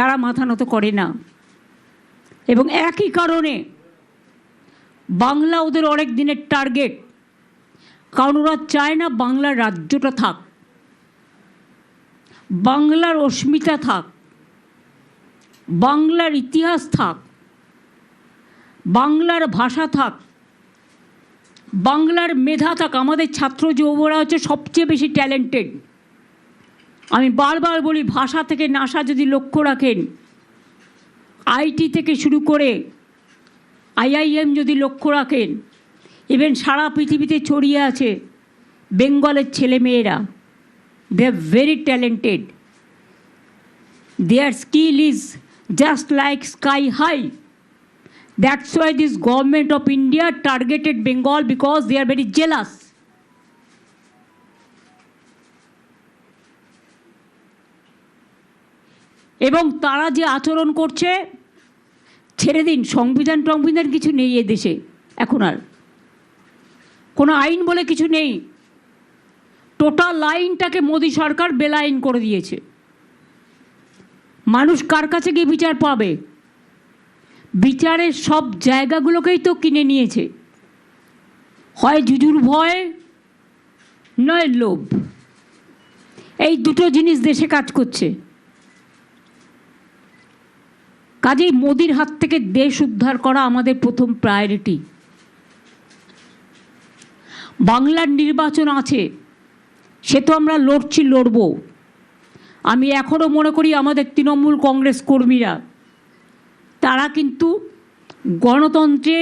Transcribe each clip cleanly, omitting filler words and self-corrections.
তারা মাথা নত করে না। এবং একই কারণে বাংলা ওদের অনেক দিনের টার্গেট, কারণ ওরা চায় না বাংলার রাজ্যটা থাক, বাংলার অস্মিতা থাক, বাংলার ইতিহাস থাক, বাংলার ভাষা থাক, বাংলার মেধা থাক। আমাদের ছাত্র যুবরা হচ্ছে সবচেয়ে বেশি ট্যালেন্টেড। আমি বারবার বলি, ভাষা থেকে নাসা যদি লক্ষ্য রাখেন, আইটি থেকে শুরু করে আইআইএম যদি লক্ষ্য রাখেন, ইভেন সারা পৃথিবীতে ছড়িয়ে আছে বেঙ্গলের ছেলেমেয়েরা। They are very talented, their skill is just like sky high. That's why this government of India targeted Bengal, because they are very jealous. এবং তারা যে আচরণ করছে, ছেড়ে দিন, সংবিধান কিছু নেই এ দেশে এখন, আর কোনো আইন বলে কিছু নেই। টোটাল আইনটাকে মোদি সরকার বেলাইন করে দিয়েছে। মানুষ কার কাছে গিয়ে বিচার পাবে? বিচারের সব জায়গাগুলোকেই তো কিনে নিয়েছে, হয় জুজুর ভয়, নয় লোভ। এই দুটো জিনিস দেশে কাজ করছে। কাজেই মোদির হাত থেকে দেশ উদ্ধার করা আমাদের প্রথম প্রায়োরিটি। বাংলার নির্বাচন আছে, সে তো আমরা লড়ব। আমি এখনও মনে করি আমাদের তৃণমূল কংগ্রেস কর্মীরা, তারা কিন্তু গণতন্ত্রে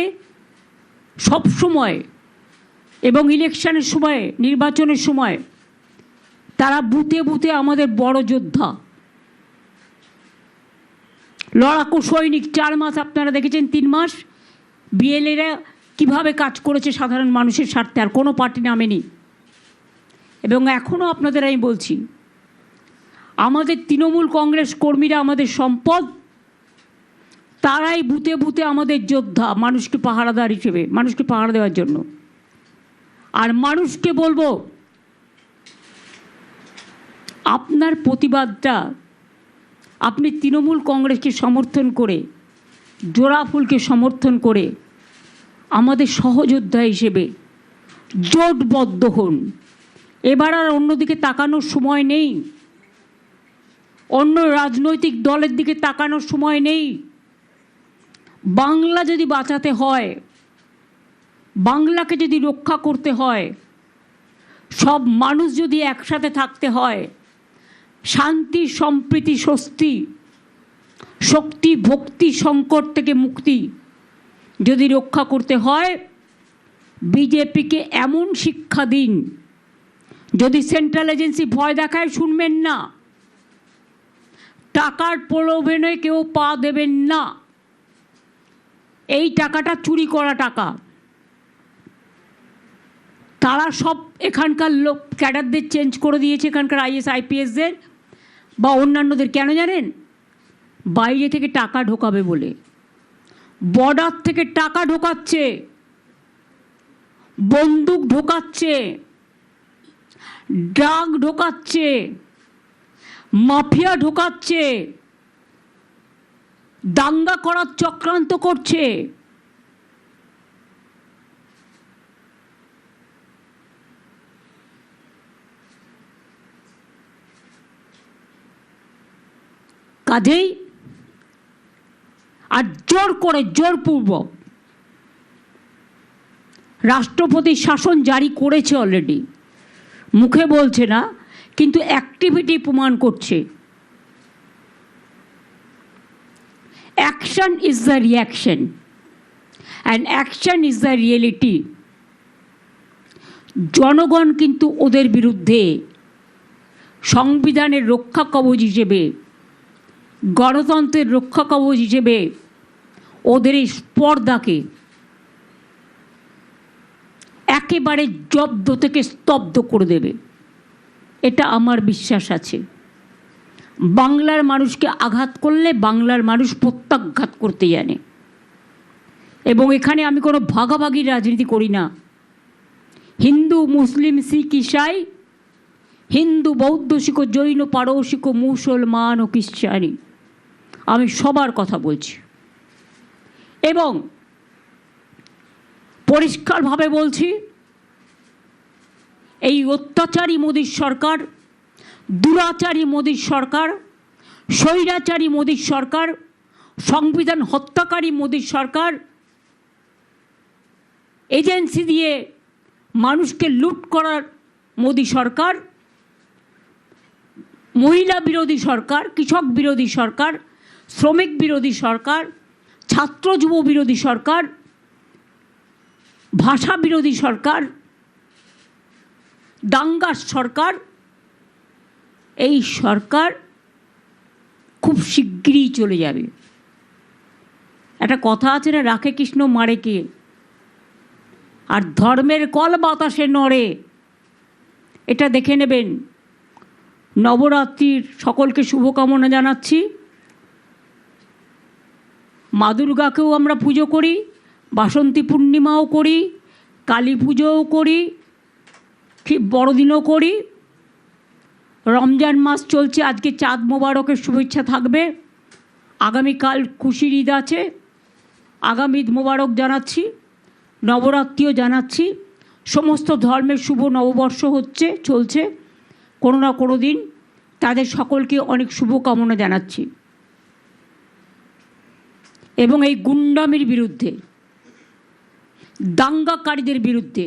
সবসময় এবং ইলেকশনের সময়, নির্বাচনের সময় তারা বুথে বুথে আমাদের বড় যোদ্ধা, লড়াকু সৈনিক। 4 মাস আপনারা দেখেছেন, 3 মাস বিএলএরা কীভাবে কাজ করেছে সাধারণ মানুষের স্বার্থে, আর কোনো পার্টি নামেনি। এবং এখনও আপনাদের আমি বলছি, আমাদের তৃণমূল কংগ্রেস কর্মীরা আমাদের সম্পদ, তারাই বুথে বুথে আমাদের যোদ্ধা, মানুষকে পাহারাদার হিসেবে, মানুষকে পাহারা দেওয়ার জন্য। আর মানুষকে বলবো, আপনার প্রতিবাদটা আপনি তৃণমূল কংগ্রেসকে সমর্থন করে, জোড়া ফুলকে সমর্থন করে আমাদের সহযোদ্ধা হিসেবে জোটবদ্ধ হন। এবার আর অন্যদিকে তাকানোর সময় নেই, অন্য রাজনৈতিক দলের দিকে তাকানোর সময় নেই। বাংলা যদি বাঁচাতে হয়, বাংলাকে যদি রক্ষা করতে হয়, সব মানুষ যদি একসাথে থাকতে হয়, শান্তি, সম্প্রীতি, স্বস্তি, শক্তি, ভক্তি, সংকট থেকে মুক্তি যদি রক্ষা করতে হয়, বিজেপিকে এমন শিক্ষা দিন, যদি সেন্ট্রাল এজেন্সি ভয় দেখায় শুনবেন না, টাকার প্রলোভনে কেউ পা দেবেন না। এই টাকাটা চুরি করা টাকা। তারা সব এখানকার লোক ক্যাডারদের চেঞ্জ করে দিয়েছে, এখানকার আইএস আইপিএসদের বা অন্যান্যদের। কেন জানেন? বাইরে থেকে টাকা ঢোকাবে বলে। বর্ডার থেকে টাকা ঢোকাচ্ছে, বন্দুক ঢোকাচ্ছে, ড্রাগ ঢোকাচ্ছে, মাফিয়া ঢোকাচ্ছে, দাঙ্গা করার চক্রান্ত করছে। কাজেই আর জোর করে, জোরপূর্বক রাষ্ট্রপতি শাসন জারি করেছে অলরেডি, মুখে বলছে না, কিন্তু অ্যাক্টিভিটি প্রমাণ করছে। Action is the reaction and action is the reality. জনগণ কিন্তু ওদের বিরুদ্ধে সংবিধানের রক্ষা কবচ হিসেবে, গণতন্ত্রের রক্ষা কবচ হিসেবে ওদের এই স্পর্ধাকে একেবারে জব্দ থেকে স্তব্ধ করে দেবে, এটা আমার বিশ্বাস আছে। বাংলার মানুষকে আঘাত করলে বাংলার মানুষ প্রত্যাঘাত করতে জানে। এবং এখানে আমি কোনো ভাগাভাগির রাজনীতি করি না। হিন্দু, মুসলিম, শিখ, ইসাই, হিন্দু, বৌদ্ধ, শিখ, জৈন, পারসিক, মুসলমান ও খ্রিস্টানি, আমি সবার কথা বলছি এবং পরিষ্কারভাবে বলছি, এই অত্যাচারী মোদির সরকার, দুরাচারী মোদির সরকার, স্বৈরাচারী মোদির সরকার, সংবিধান হত্যাকারী মোদির সরকার, এজেন্সি দিয়ে মানুষকে লুট করার মোদি সরকার, মহিলা বিরোধী সরকার, কৃষক বিরোধী সরকার, শ্রমিক বিরোধী সরকার, ছাত্র যুব বিরোধী সরকার, ভাষা বিরোধী সরকার, দাঙ্গার সরকার, এই সরকার খুব শিগগিরই চলে যাবে। একটা কথা আছে না, রাখে কৃষ্ণ মারে কে, আর ধর্মের কল বাতাসে নড়ে, এটা দেখে নেবেন। নবরাত্রির সকলকে শুভকামনা জানাচ্ছি। মা দুর্গাকেও আমরা পুজো করি, বাসন্তী পূর্ণিমাও করি, কালী পুজোও করি, বড়দিনও করি। রমজান মাস চলছে, আজকে চাঁদ মোবারকের শুভেচ্ছা থাকবে। আগামীকাল খুশির ঈদ আছে, আগামী ঈদ মোবারক জানাচ্ছি, নবরাত্রিও জানাচ্ছি। সমস্ত ধর্মের শুভ নববর্ষ চলছে কোনো না কোনো দিন, তাদের সকলকে অনেক শুভকামনা জানাচ্ছি। এবং এই গুন্ডামির বিরুদ্ধে, দাঙ্গাকারীদের বিরুদ্ধে,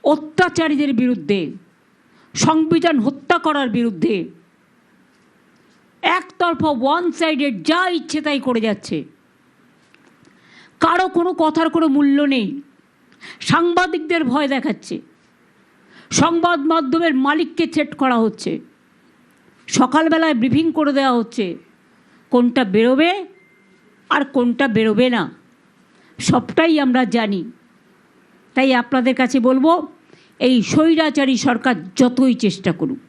অত্যাচারীদের বিরুদ্ধে, সংবিধান হত্যা করার বিরুদ্ধে, একতরফা ওয়ান সাইডেড যা ইচ্ছে তাই করে যাচ্ছে, কারো কোনো কথার কোনো মূল্য নেই। সাংবাদিকদের ভয় দেখাচ্ছে, সংবাদ মাধ্যমের মালিককে থ্রেট করা হচ্ছে, সকালবেলায় ব্রিফিং করে দেওয়া হচ্ছে কোনটা বেরোবে আর কোনটা বেরোবে না, সবটাই আমরা জানি। তাই আপনাদের কাছে বলবো, এই স্বৈরাচারী সরকার যতই চেষ্টা করুক,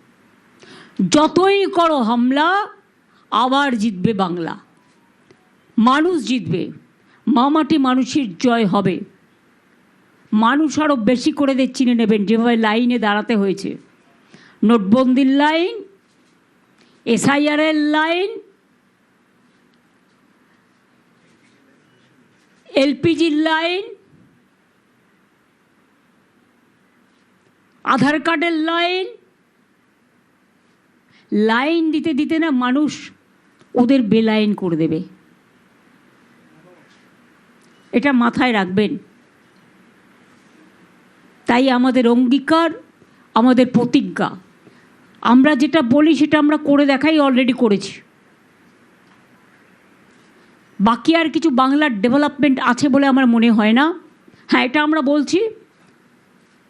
যতই করো হামলা, আবার জিতবে বাংলা, মানুষ জিতবে, মামাটি মানুষের জয় হবে। মানুষ আরও বেশি করে চিনে নেবেন, যেভাবে লাইনে দাঁড়াতে হয়েছে। নোটবন্দির লাইন, এসআইআরের লাইন, এলপিজির লাইন, আধার কার্ডের লাইন, লাইন দিতে দিতে না মানুষ ওদের বেলাইন করে দেবে, এটা মাথায় রাখবেন। তাই আমাদের অঙ্গীকার, আমাদের প্রতিজ্ঞা, আমরা যেটা বলি সেটা আমরা করে দেখাই, অলরেডি করেছি। বাকি আর কিছু বাংলার ডেভেলপমেন্ট আছে বলে আমার মনে হয় না। হ্যাঁ, এটা আমরা বলছি,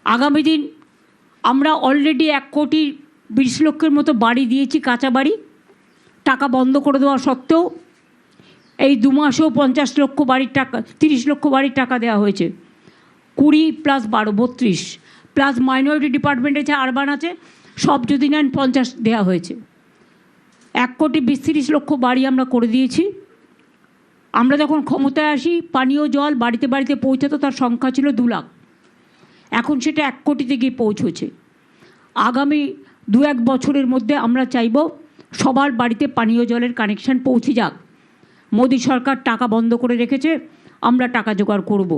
আগামী দিন আমরা অলরেডি 1,20,00,000 মতো বাড়ি দিয়েছি, কাঁচা বাড়ি। টাকা বন্ধ করে দেওয়া সত্ত্বেও এই 2 মাসেও 50 লক্ষ বাড়ির টাকা, 30 লক্ষ বাড়ির টাকা দেওয়া হয়েছে। 20 + 12 32 প্লাস মাইনরিটি ডিপার্টমেন্ট আছে, আরবান আছে, সব যদি নেন 50 দেওয়া হয়েছে। 1,20,30,00,000 বাড়ি আমরা করে দিয়েছি। আমরা যখন ক্ষমতায় আসি, পানীয় জল বাড়িতে বাড়িতে পৌঁছাতো, তার সংখ্যা ছিল 2 লাখ, এখন সেটা 1 কোটিতে গিয়ে পৌঁছেছে। আগামী 2-1 বছরের মধ্যে আমরা চাইব সবার বাড়িতে পানীয় জলের কানেকশান পৌঁছে যাক। মোদি সরকার টাকা বন্ধ করে রেখেছে, আমরা টাকা জোগাড় করব।